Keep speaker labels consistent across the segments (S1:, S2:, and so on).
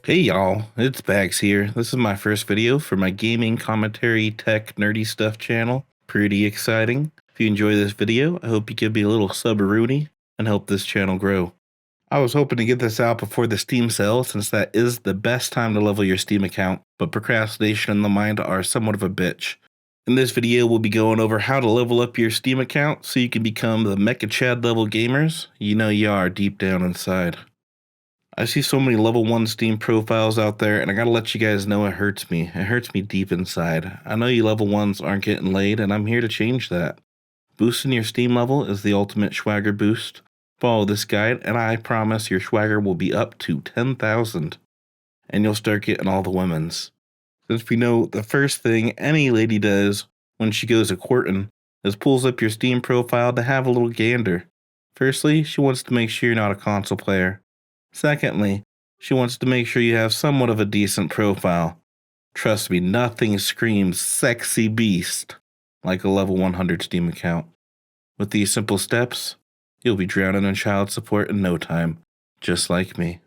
S1: Hey y'all, it's Bags here. This is my first video for my gaming commentary tech nerdy stuff channel. Pretty exciting. If you enjoy this video, I hope you give me a little sub-a-rooney and help this channel grow. I was hoping to get this out before the Steam sale since that is the best time to level your Steam account, but procrastination and the mind are somewhat of a bitch. In this video, we'll be going over how to level up your Steam account so you can become the GIGACHAD level gamers you know you are deep down inside. I see so many level 1 Steam profiles out there, and I gotta let you guys know it hurts me. It hurts me deep inside. I know you level 1s aren't getting laid, and I'm here to change that. Boosting your Steam level is the ultimate swagger boost. Follow this guide, and I promise your swagger will be up to 10,000, and you'll start getting all the women's. Since we know the first thing any lady does when she goes a courting is pulls up your Steam profile to have a little gander. Firstly, she wants to make sure you're not a console player. Secondly, she wants to make sure you have somewhat of a decent profile. Trust me, nothing screams sexy beast like a level 100 Steam account. With these simple steps, you'll be drowning in child support in no time, just like me.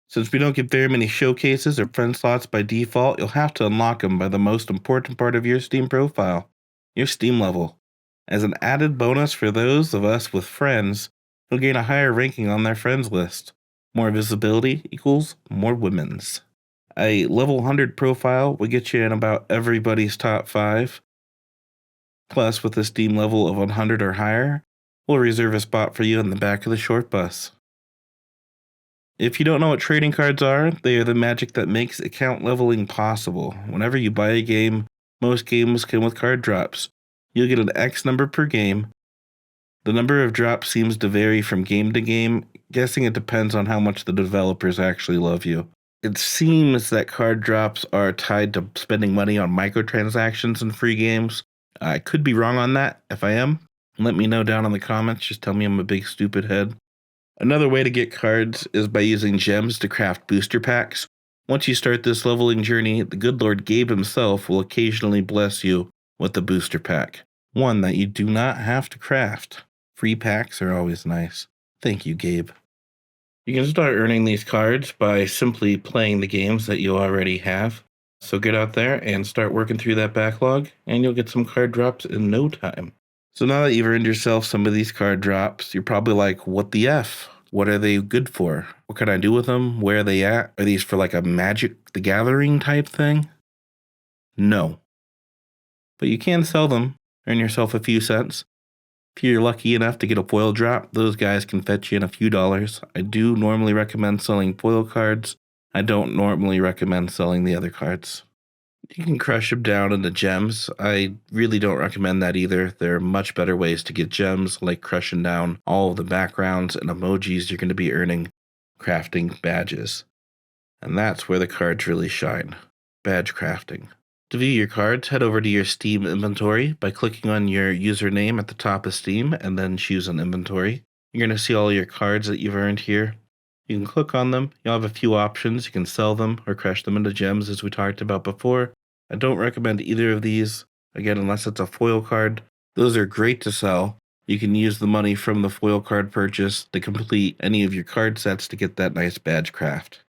S1: Since we don't get very many showcases or friend slots by default, you'll have to unlock them by the most important part of your Steam profile, your Steam level. As an added bonus for those of us with friends, you'll gain a higher ranking on their friends list. More visibility equals more women's. A level 100 profile will get you in about everybody's top 5. Plus, with a Steam level of 100 or higher, we'll reserve a spot for you in the back of the short bus. If you don't know what trading cards are, they are the magic that makes account leveling possible. Whenever you buy a game, most games come with card drops. You'll get an X number per game. The number of drops seems to vary from game to game. Guessing it depends on how much the developers actually love you. It seems that card drops are tied to spending money on microtransactions and free games. I could be wrong on that. If I am, let me know down in the comments. Just tell me I'm a big stupid head. Another way to get cards is by using gems to craft booster packs. Once you start this leveling journey, the good Lord Gabe himself will occasionally bless you with a booster pack. One that you do not have to craft. Free packs are always nice. Thank you, Gabe. You can start earning these cards by simply playing the games that you already have. So get out there and start working through that backlog, and you'll get some card drops in no time. So now that you've earned yourself some of these card drops, you're probably like, what the F? What are they good for? What can I do with them? Where are they at? Are these for like a Magic the Gathering type thing? No. But you can sell them, earn yourself a few cents. If you're lucky enough to get a foil drop, those guys can fetch you in a few dollars. I do normally recommend selling foil cards. I don't normally recommend selling the other cards. You can crush them down into gems. I really don't recommend that either. There are much better ways to get gems, like crushing down all of the backgrounds and emojis you're going to be earning crafting badges. And that's where the cards really shine. Badge crafting. To view your cards, head over to your Steam inventory by clicking on your username at the top of Steam and then choose an inventory. You're going to see all your cards that you've earned here. You can click on them. You'll have a few options. You can sell them or crush them into gems as we talked about before. I don't recommend either of these, again, unless it's a foil card. Those are great to sell. You can use the money from the foil card purchase to complete any of your card sets to get that nice badge craft.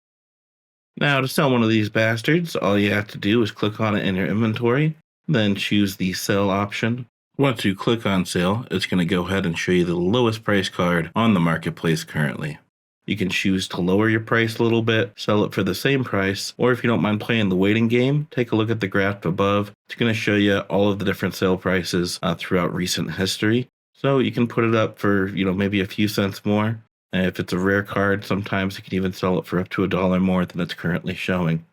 S1: Now, to sell one of these bastards, all you have to do is click on it in your inventory, then choose the sell option. Once you click on sale, it's going to go ahead and show you the lowest price card on the marketplace currently. You can choose to lower your price a little bit, sell it for the same price, or if you don't mind playing the waiting game, take a look at the graph above. It's going to show you all of the different sale prices throughout recent history. So you can put it up for, maybe a few cents more. And if it's a rare card, sometimes you can even sell it for up to $1 more than it's currently showing.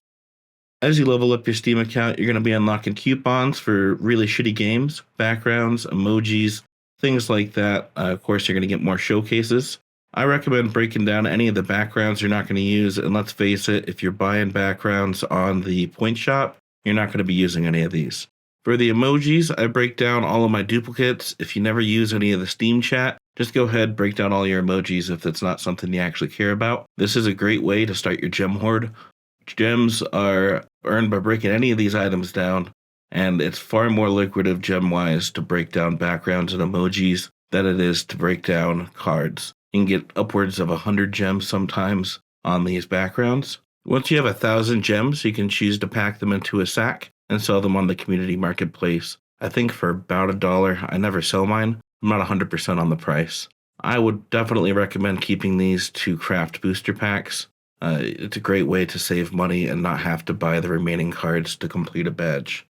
S1: As you level up your Steam account, you're going to be unlocking coupons for really shitty games, backgrounds, emojis, things like that. Of course, you're going to get more showcases. I recommend breaking down any of the backgrounds you're not going to use, and let's face it, if you're buying backgrounds on the point shop, you're not going to be using any of these. For the emojis, I break down all of my duplicates. If you never use any of the Steam chat, just go ahead, break down all your emojis if it's not something you actually care about. This is a great way to start your gem hoard. Gems are earned by breaking any of these items down, and it's far more lucrative gem-wise to break down backgrounds and emojis than it is to break down cards. You can get upwards of 100 gems sometimes on these backgrounds. Once you have 1,000 gems, you can choose to pack them into a sack and sell them on the community marketplace. I think for about $1. I never sell mine. I'm not 100% on the price. I would definitely recommend keeping these to craft booster packs. It's a great way to save money and not have to buy the remaining cards to complete a badge.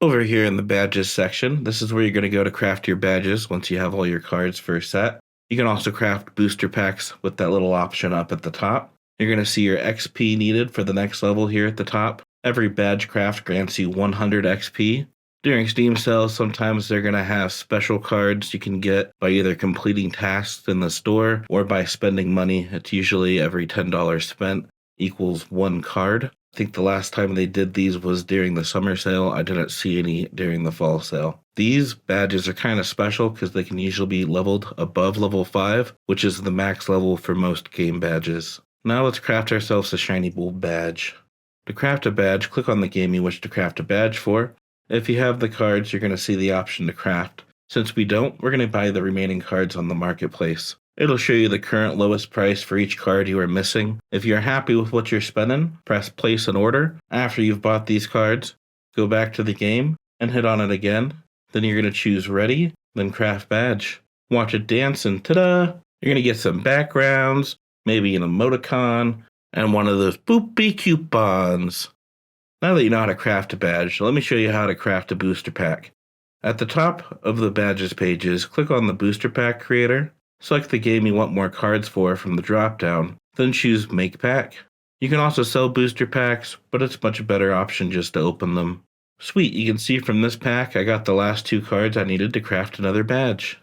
S1: Over here in the badges section, this is where you're going to go to craft your badges once you have all your cards for a set. You can also craft booster packs with that little option up at the top. You're going to see your XP needed for the next level here at the top. Every badge craft grants you 100 XP. During Steam sales, sometimes they're going to have special cards you can get by either completing tasks in the store or by spending money. It's usually every $10 spent equals 1 card. I think the last time they did these was during the summer sale. I didn't see any during the fall sale. These badges are kind of special because they can usually be leveled above level 5, which is the max level for most game badges. Now let's craft ourselves a shiny bulb badge. To craft a badge, click on the game you wish to craft a badge for. If you have the cards, you're going to see the option to craft. Since we don't, we're going to buy the remaining cards on the marketplace. It'll show you the current lowest price for each card you are missing. If you're happy with what you're spending, press place an order. After you've bought these cards, go back to the game and hit on it again. Then you're going to choose ready, then craft badge. Watch it dance and ta-da! You're going to get some backgrounds, maybe an emoticon, and one of those boopy coupons. Now that you know how to craft a badge, let me show you how to craft a booster pack. At the top of the badges pages, click on the booster pack creator, select the game you want more cards for from the drop-down, then choose make pack. You can also sell booster packs, but it's a much better option just to open them. Sweet, you can see from this pack I got the last 2 cards I needed to craft another badge.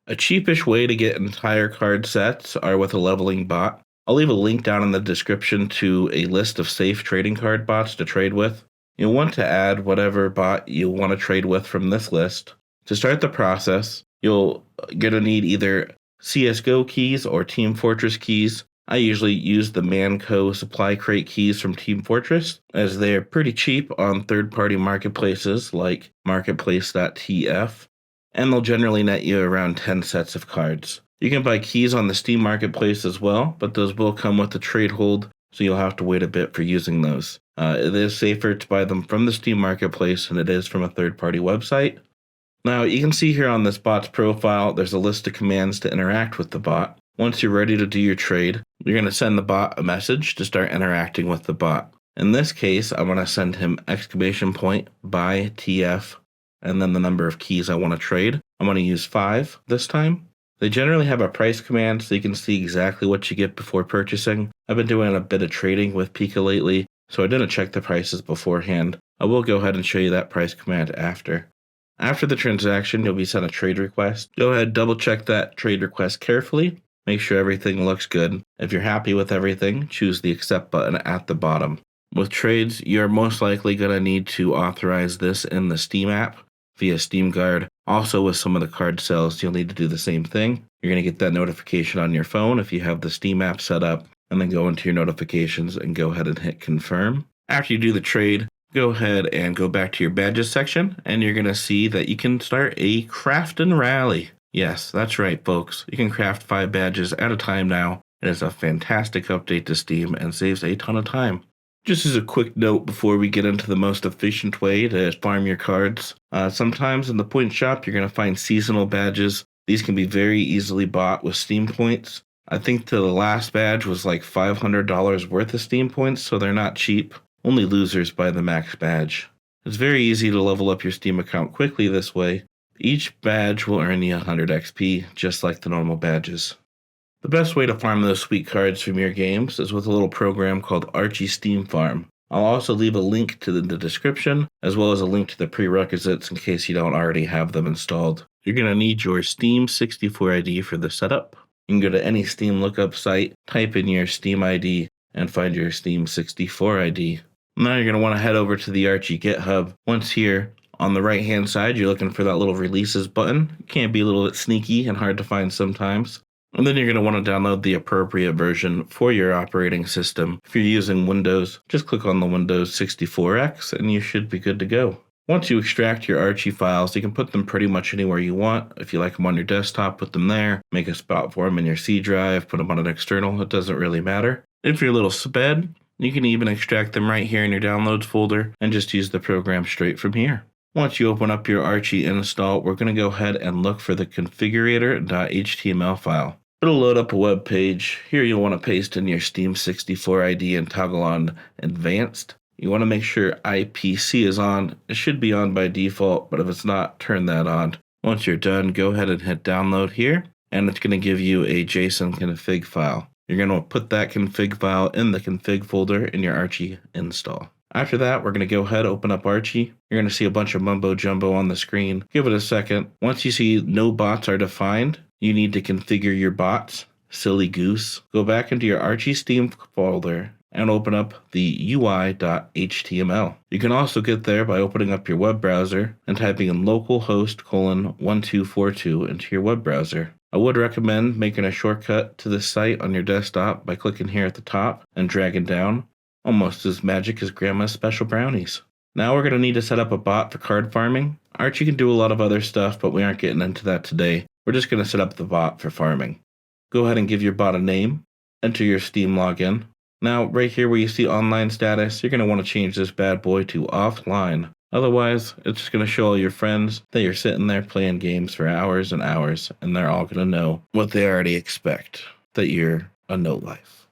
S1: A cheapish way to get entire card sets are with a leveling bot. I'll leave a link down in the description to a list of safe trading card bots to trade with. You'll want to add whatever bot you want to trade with from this list. To start the process, you're going to need either CSGO keys or Team Fortress keys. I usually use the Manco supply crate keys from Team Fortress, as they're pretty cheap on third-party marketplaces like marketplace.tf, and they'll generally net you around 10 sets of cards. You can buy keys on the Steam Marketplace as well, but those will come with a trade hold, so you'll have to wait a bit for using those. It is safer to buy them from the Steam Marketplace than it is from a third-party website. Now, you can see here on this bot's profile, there's a list of commands to interact with the bot. Once you're ready to do your trade, you're going to send the bot a message to start interacting with the bot. In this case, I want to send him !buy TF, and then the number of keys I want to trade. I'm going to use 5 this time. They generally have a price command so you can see exactly what you get before purchasing. I've been doing a bit of trading with Pika lately, so I didn't check the prices beforehand. I will go ahead and show you that price command after. After the transaction, you'll be sent a trade request. Go ahead, double check that trade request carefully. Make sure everything looks good. If you're happy with everything, choose the accept button at the bottom. With trades, you're most likely going to need to authorize this in the Steam app via Steam Guard. Also, with some of the card sales, you'll need to do the same thing. You're going to get that notification on your phone if you have the Steam app set up, and then go into your notifications and go ahead and hit confirm. After you do the trade, go ahead and go back to your badges section, and you're going to see that you can start a craft and rally. Yes, that's right, folks. You can craft 5 badges at a time now. It is a fantastic update to Steam and saves a ton of time. Just as a quick note before we get into the most efficient way to farm your cards, sometimes in the point shop you're going to find seasonal badges. These can be very easily bought with Steam points. I think the last badge was like $500 worth of Steam points, so they're not cheap. Only losers buy the max badge. It's very easy to level up your Steam account quickly this way. Each badge will earn you 100 XP, just like the normal badges. The best way to farm those sweet cards from your games is with a little program called Archi Steam Farm. I'll also leave a link to the description, as well as a link to the prerequisites in case you don't already have them installed. You're going to need your Steam 64 ID for the setup. You can go to any Steam lookup site, type in your Steam ID, and find your Steam 64 ID. Now you're going to want to head over to the Archi GitHub. Once here, on the right hand side, you're looking for that little releases button. It can be a little bit sneaky and hard to find sometimes. And then you're going to want to download the appropriate version for your operating system. If you're using Windows, just click on the Windows 64X and you should be good to go. Once you extract your Archi files, you can put them pretty much anywhere you want. If you like them on your desktop, put them there. Make a spot for them in your C drive, put them on an external. It doesn't really matter. If you're a little sped, You can even extract them right here in your downloads folder and just use the program straight from here. Once you open up your Archi install, we're going to go ahead and look for the configurator.html file. It'll load up a web page. Here you'll want to paste in your Steam 64 ID and toggle on Advanced. You want to make sure IPC is on. It should be on by default, but if it's not, turn that on. Once you're done, go ahead and hit download here, and it's going to give you a JSON config file. You're going to put that config file in the config folder in your Archi install. After that, we're going to go ahead, open up Archi. You're going to see a bunch of mumbo jumbo on the screen. Give it a second. Once you see no bots are defined, you need to configure your bots. Silly goose. Go back into your Archi Steam folder and open up the UI.html. You can also get there by opening up your web browser and typing in localhost:1242 into your web browser. I would recommend making a shortcut to this site on your desktop by clicking here at the top and dragging down. Almost as magic as Grandma's special brownies. Now we're going to need to set up a bot for card farming. Archi can do a lot of other stuff, but we aren't getting into that today. We're just going to set up the bot for farming. Go ahead and give your bot a name. Enter your Steam login. Now, right here where you see online status, you're going to want to change this bad boy to offline. Otherwise, it's just going to show all your friends that you're sitting there playing games for hours and hours, and they're all going to know what they already expect, that you're a no-life.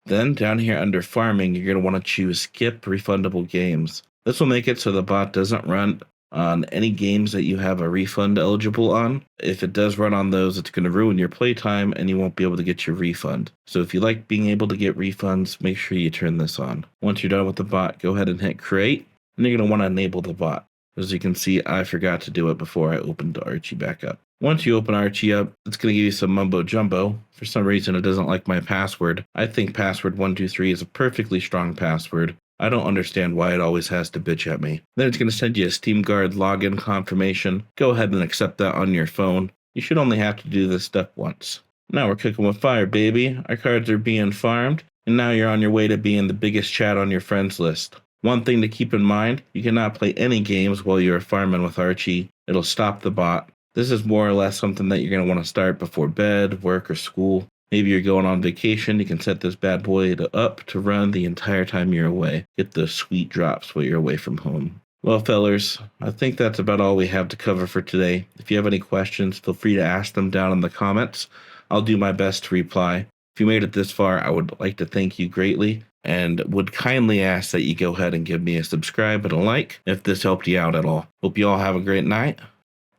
S1: Then down here under farming, you're going to want to choose skip refundable games. This will make it so the bot doesn't run on any games that you have a refund eligible on. If it does run on those, it's going to ruin your playtime and you won't be able to get your refund. So if you like being able to get refunds, make sure you turn this on. Once you're done with the bot, go ahead and hit create, and you're going to want to enable the bot. As you can see, I forgot to do it before I opened Archi back up. Once you open Archi up, it's going to give you some mumbo jumbo. For some reason, it doesn't like my password. I think password 123 is a perfectly strong password. I don't understand why it always has to bitch at me. Then it's going to send you a SteamGuard login confirmation. Go ahead and accept that on your phone. You should only have to do this step once. Now we're cooking with fire, baby. Our cards are being farmed, and now you're on your way to being the biggest chat on your friends list. One thing to keep in mind, you cannot play any games while you're farming with Archi. It'll stop the bot. This is more or less something that you're going to want to start before bed, work, or school. Maybe you're going on vacation, you can set this bad boy up to run the entire time you're away. Get those sweet drops while you're away from home. Well, fellers, I think that's about all we have to cover for today. If you have any questions, feel free to ask them down in the comments. I'll do my best to reply. If you made it this far, I would like to thank you greatly and would kindly ask that you go ahead and give me a subscribe and a like if this helped you out at all. Hope you all have a great night.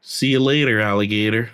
S1: See you later, alligator.